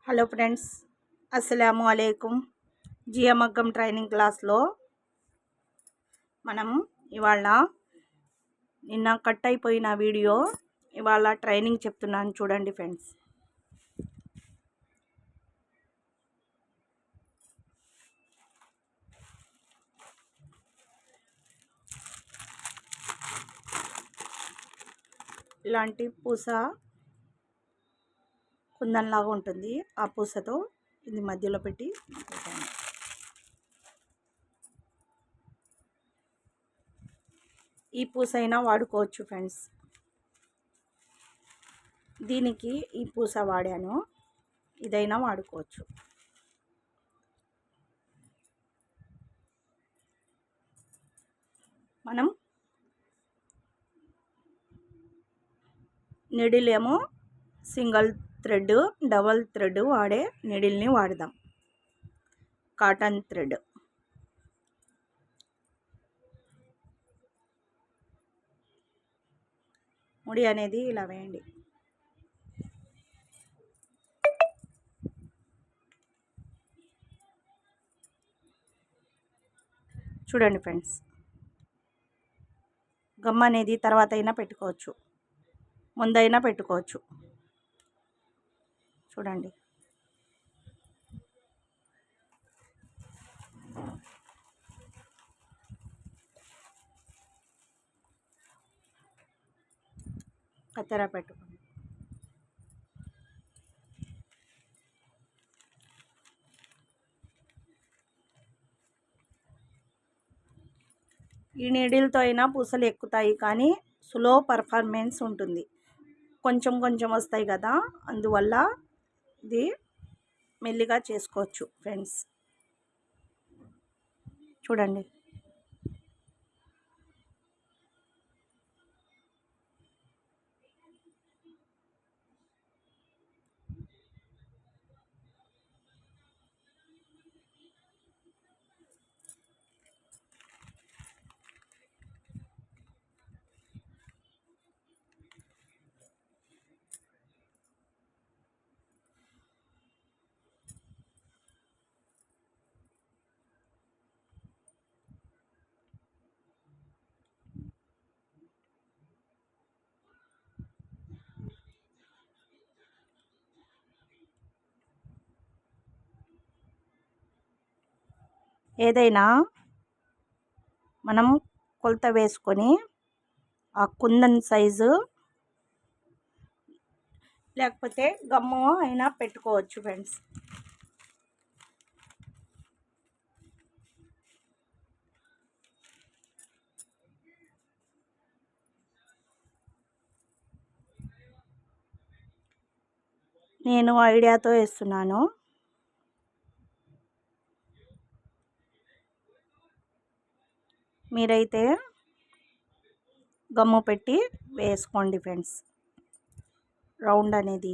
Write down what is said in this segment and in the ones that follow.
Hello friends, అస్సలాము అలైకుం. జియా మగ్గం training క్లాస్లో మనం ఇవాళ నిన్న కట్ అయిపోయిన వీడియో ఇవాళ ట్రైనింగ్ చెప్తున్నాను చూడండి ఫ్రెండ్స్. ఇలాంటి పూస కుందన్లాగా ఉంటుంది. ఆ పూసతో ఇది మధ్యలో పెట్టి ఈ పూస అయినా వాడుకోవచ్చు ఫ్రెండ్స్. దీనికి ఈ పూస వాడాను, ఇదైనా వాడుకోవచ్చు. మనం నిడిల్ ఏమో సింగిల్ థ్రెడ్, డబల్ థ్రెడ్ వాడే నిడిల్ని వాడదాం. Cotton thread. ముడి అనేది ఇలా వేయండి. చూడండి ఫ్రెండ్స్, గమ్ అనేది తర్వాత అయినా పెట్టుకోవచ్చు, ముందైనా పెట్టుకోవచ్చు. చూడండి, కత్తెర పెట్టుకోండి. ఈ నీడిల్తో అయినా పూసలు ఎక్కుతాయి, కానీ స్లో పర్ఫార్మెన్స్ ఉంటుంది. కొంచెం కొంచెం వస్తాయి కదా, అందువల్ల ఇది మెల్లిగా చేసుకోవచ్చు ఫ్రెండ్స్. చూడండి, ఏదైనా మనం కొలత వేసుకొని ఆ కుందన్ సైజు లేకపోతే గమ్ము అయినా పెట్టుకోవచ్చు ఫ్రెండ్స్. నేను ఐడియాతో వేస్తున్నాను. మీరైతే గమ్ము పెట్టి వేసుకోండి ఫ్రెండ్స్. రౌండ్ అనేది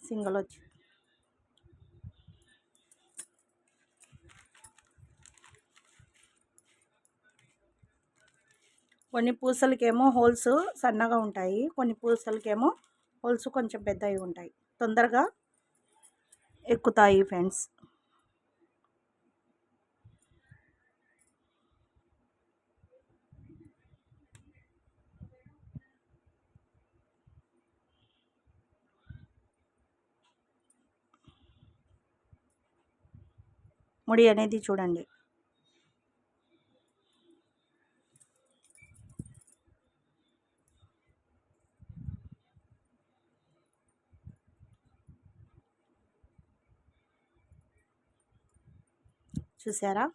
సింగిల్ వచ్చి కొన్ని పూసలకేమో హోల్స్ సన్నగా ఉంటాయి, కొన్ని పూసలకేమో హోల్స్ కొంచెం పెద్దవి ఉంటాయి, తొందరగా ఎక్కుతాయి ఫ్రెండ్స్. ముడి అనేది చూడండి, చూసారా?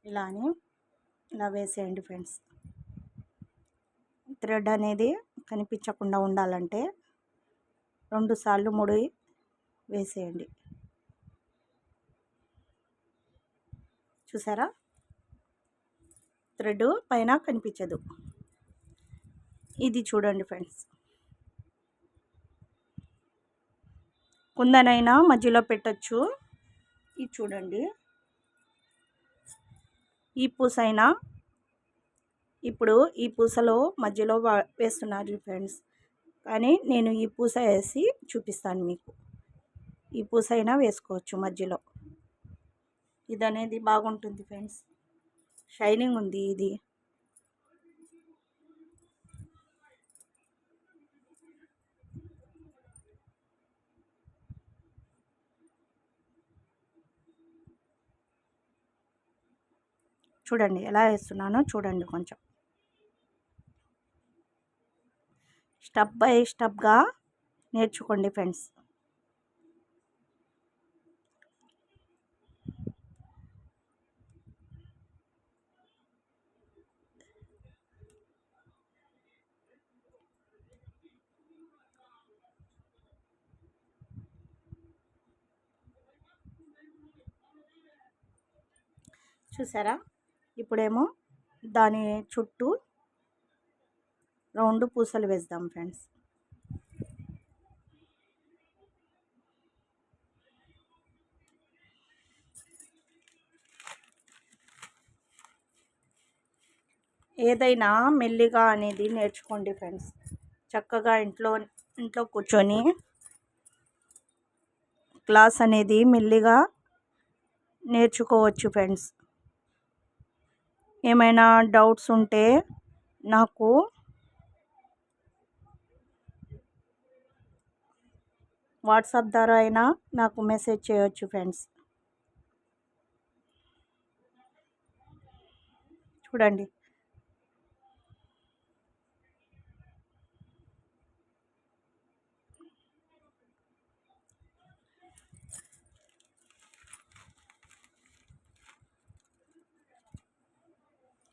ఇలా వేసేయండి ఫ్రెండ్స్. థ్రెడ్ అనేది కనిపించకుండా ఉండాలంటే 2 సార్లు ముడి వేసేయండి. చూసారా? థ్రెడ్ పైన కనిపించదు. ఇది చూడండి ఫ్రెండ్స్, కుందనైనా మధ్యలో పెట్టచ్చు. ఇది చూడండి, ఈ పూస అయినా ఇప్పుడు ఈ పూసలో మధ్యలో వేస్తున్నారు ఫ్రెండ్స్. కానీ నేను ఈ పూస వేసి చూపిస్తాను మీకు. ఈ పూస అయినా వేసుకోవచ్చు మధ్యలో. ఇది అనేది బాగుంటుంది ఫ్రెండ్స్, షైనింగ్ ఉంది ఇది. చూడండి ఎలా వేస్తున్నానో చూడండి. కొంచెం స్టెప్ బై స్టెప్గా నేర్చుకోండి ఫ్రెండ్స్. చూసారా? ఇప్పుడేమో దాని చుట్టూ రౌండ్ పూసలు వేద్దాం ఫ్రెండ్స్. ఏదైనా మెల్లిగా అనేది నేర్చుకోండి ఫ్రెండ్స్. చక్కగా ఇంట్లో కూర్చొని క్లాస్ అనేది మెల్లిగా నేర్చుకోవచ్చు ఫ్రెండ్స్. ఏమైనా డౌట్స్ ఉంటే నాకు వాట్సాప్ ద్వారా అయినా నాకు మెసేజ్ చేయవచ్చు ఫ్రెండ్స్. చూడండి,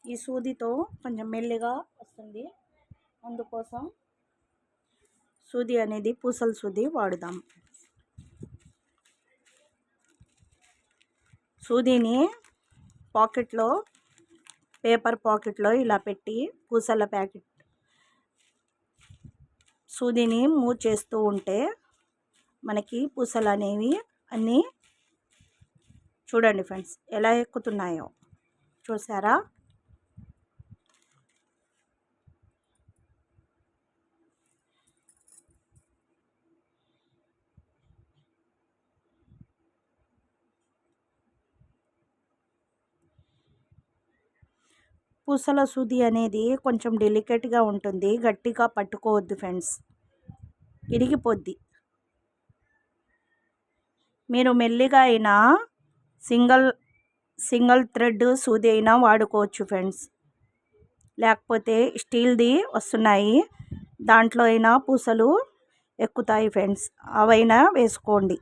ఈ సూదితో కొంచెం మెల్లిగా వస్తుంది, అందుకోసం సూది అనేది పూసల సూది వాడుదాం. సూదిని పాకెట్లో, పేపర్ పాకెట్లో ఇలా పెట్టి పూసల ప్యాకెట్ సూదిని మూవ్ చేస్తూ ఉంటే మనకి పూసలు అనేవి అన్నీ చూడండి ఫ్రెండ్స్ ఎలా ఎక్కుతున్నాయో. చూసారా? పూసల సూది అనేది కొంచెం డెలికేట్గా ఉంటుంది, గట్టిగా పట్టుకోవద్దు ఫ్రెండ్స్, ఇరిగిపోద్ది. మీరు మెల్లిగా అయినా సింగిల్ థ్రెడ్ సూది అయినా వాడుకోవచ్చు ఫ్రెండ్స్. లేకపోతే స్టీల్ది వస్తున్నాయి, దాంట్లో అయినా పూసలు ఎక్కుతాయి ఫ్రెండ్స్, అవైనా వేసుకోండి.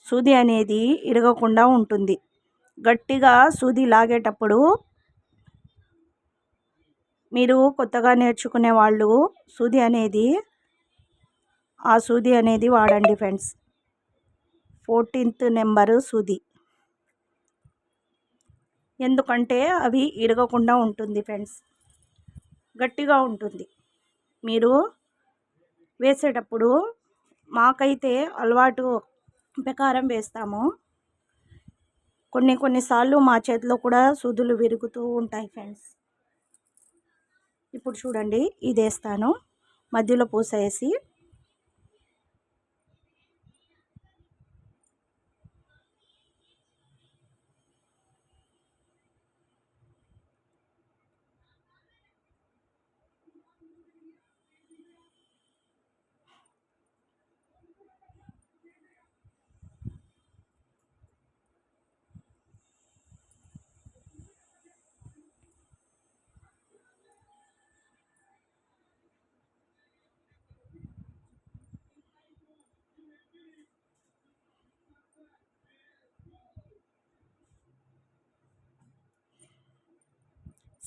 సూది అనేది ఇరగకుండా ఉంటుంది. గట్టిగా సూది లాగేటప్పుడు మీరు కొత్తగా నేర్చుకునే వాళ్ళు ఆ సూది అనేది వాడండి ఫ్రెండ్స్. 14th నెంబరు సూది, ఎందుకంటే అవి ఇరగకుండా ఉంటుంది ఫ్రెండ్స్, గట్టిగా ఉంటుంది. మీరు వేసేటప్పుడు మాకైతే అలవాటు ప్రకారం వేస్తాము. కొన్నిసార్లు మా చేతిలో కూడా సూదులు విరుగుతూ ఉంటాయి ఫ్రెండ్స్. ఇప్పుడు చూడండి, ఇది వేస్తాను, మధ్యలో పూస వేసి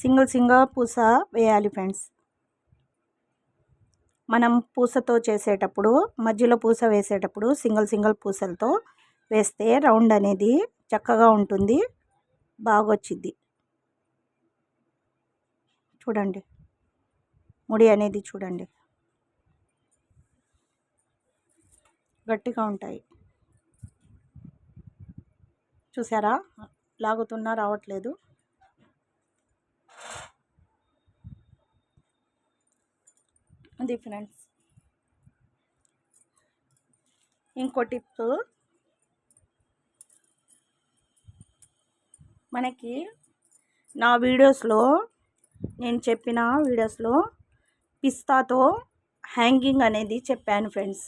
సింగిల్ పూస వేయాలి ఫ్రెండ్స్. మనం పూసతో చేసేటప్పుడు, మధ్యలో పూస వేసేటప్పుడు సింగిల్ పూసలతో వేస్తే రౌండ్ అనేది చక్కగా ఉంటుంది, బాగొచ్చిద్ది. చూడండి, ముడి అనేది చూడండి, గట్టిగా ఉంటాయి. చూసారా? లాగుతున్నా రావట్లేదు. అది ఫ్రెండ్స్. ఇంకో టిప్, మనకి నా వీడియోస్లో, నేను చెప్పిన వీడియోస్లో పిస్తాతో హ్యాంగింగ్ అనేది చెప్పాను ఫ్రెండ్స్.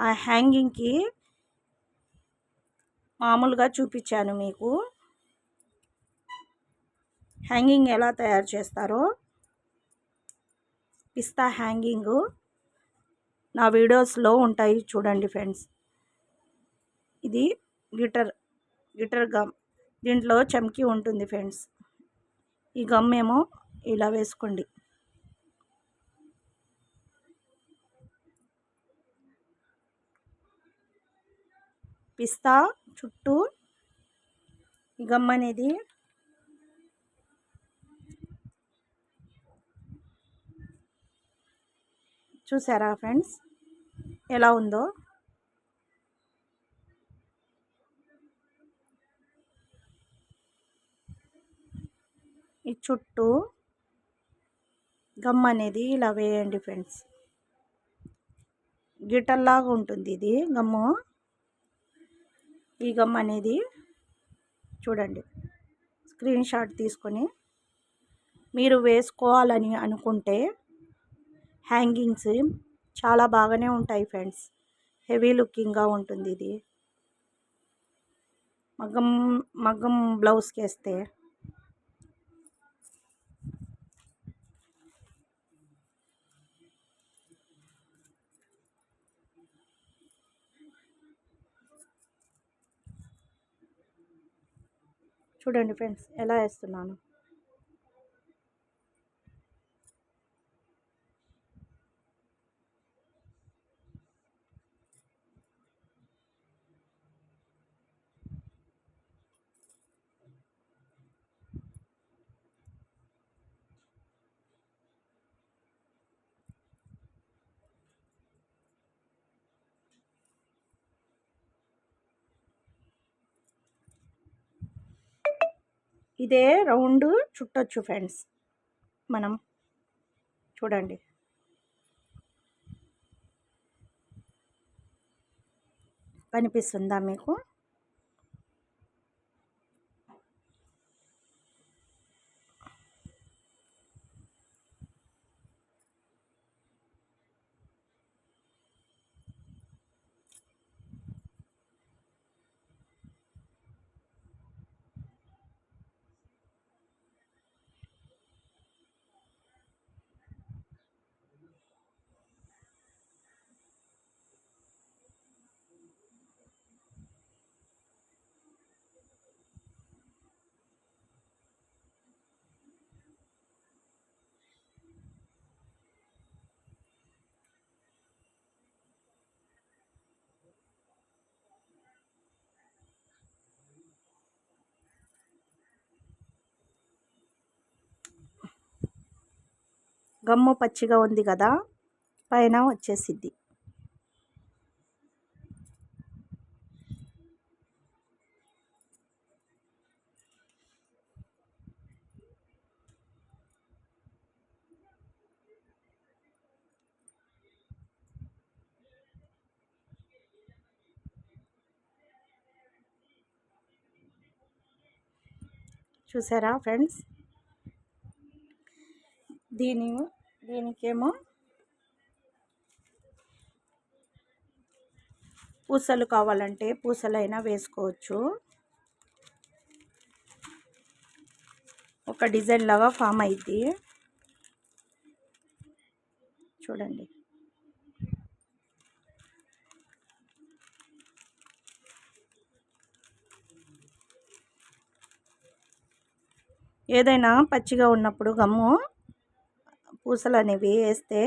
ఆ హ్యాంగింగ్కి మామూలుగా చూపించాను మీకు. హ్యాంగింగ్ ఎలా తయారు చేస్తారో, పిస్తా హ్యాంగింగ్ నా వీడియోస్లో ఉంటాయి చూడండి ఫ్రెండ్స్. ఇది గిటర్ గమ్, దీంట్లో చమ్కీ ఉంటుంది ఫ్రెండ్స్. ఈ గమ్ ఏమో ఇలా వేసుకోండి. పిస్తా చుట్టూ ఈ గమ్ అనేది చూసారా ఫ్రెండ్స్ ఎలా ఉందో? ఈ చుట్టూ గమ్ అనేది ఇలా వేయండి ఫ్రెండ్స్. గిటర్ లాగా ఉంటుంది ఇది గమ్ము. ఈ గమ్ అనేది చూడండి, స్క్రీన్ షాట్ తీసుకొని మీరు వేసుకోవాలని అనుకుంటే హ్యాంగింగ్స్ చాలా బాగానే ఉంటాయి ఫ్రెండ్స్. హెవీ లుకింగ్గా ఉంటుంది ఇది. మగ్గం బ్లౌజ్కి వేస్తే. చూడండి ఫ్రెండ్స్ ఎలా వేస్తున్నాను. ఇదే రౌండ్ చుట్టొచ్చు ఫ్రెండ్స్ మనం. చూడండి కనిపిస్తుందా మీకు? గమ్ము పచ్చిగా ఉంది కదా, పైన వచ్చేసిద్ది. చూసారా ఫ్రెండ్స్? దీనికేమో పూసలు కావాలంటే పూసలైనా వేసుకోవచ్చు. ఒక డిజైన్ లాగా ఫామ్ అయింది చూడండి. ఏదైనా పచ్చిగా ఉన్నప్పుడు గమ్ము పూసలు అనేవి వేస్తే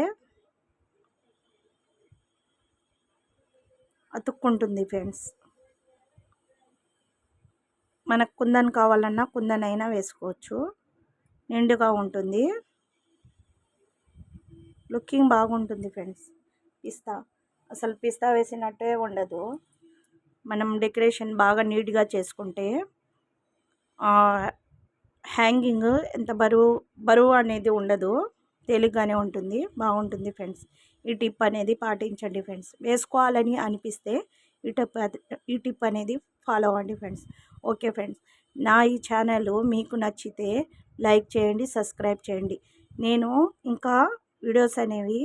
అతుక్కుంటుంది ఫ్రెండ్స్. మనకు కుందన్ కావాలన్నా కుందన్ అయినా వేసుకోవచ్చు. నిండుగా ఉంటుంది, లుకింగ్ బాగుంటుంది ఫ్రెండ్స్. అసలు పిస్తా వేసినట్టే ఉండదు. మనం డెకరేషన్ బాగా నీట్గా చేసుకుంటే హ్యాంగింగ్ ఎంత బరువు అనేది ఉండదు. తేలిగ్గానే ఉంటుంది, బాగుంటుంది ఫ్రెండ్స్. ఈ టిప్ అనేది పాటించండి ఫ్రెండ్స్. వేసుకోవాలని అనిపిస్తే ఈ టిప్ అనేది ఫాలో అవ్వండి ఫ్రెండ్స్. ఓకే ఫ్రెండ్స్, నా ఈ ఛానల్ మీకు నచ్చితే లైక్ చేయండి, సబ్స్క్రైబ్ చేయండి. నేను ఇంకా వీడియోస్ అనేవి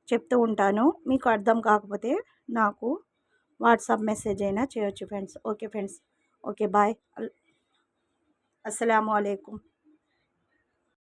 చెప్తూ ఉంటాను. మీకు అర్థం కాకపోతే నాకు వాట్సాప్ మెసేజ్ అయినా చేయొచ్చు friends. Okay friends, okay bye. అస్సలాము అలైకుం.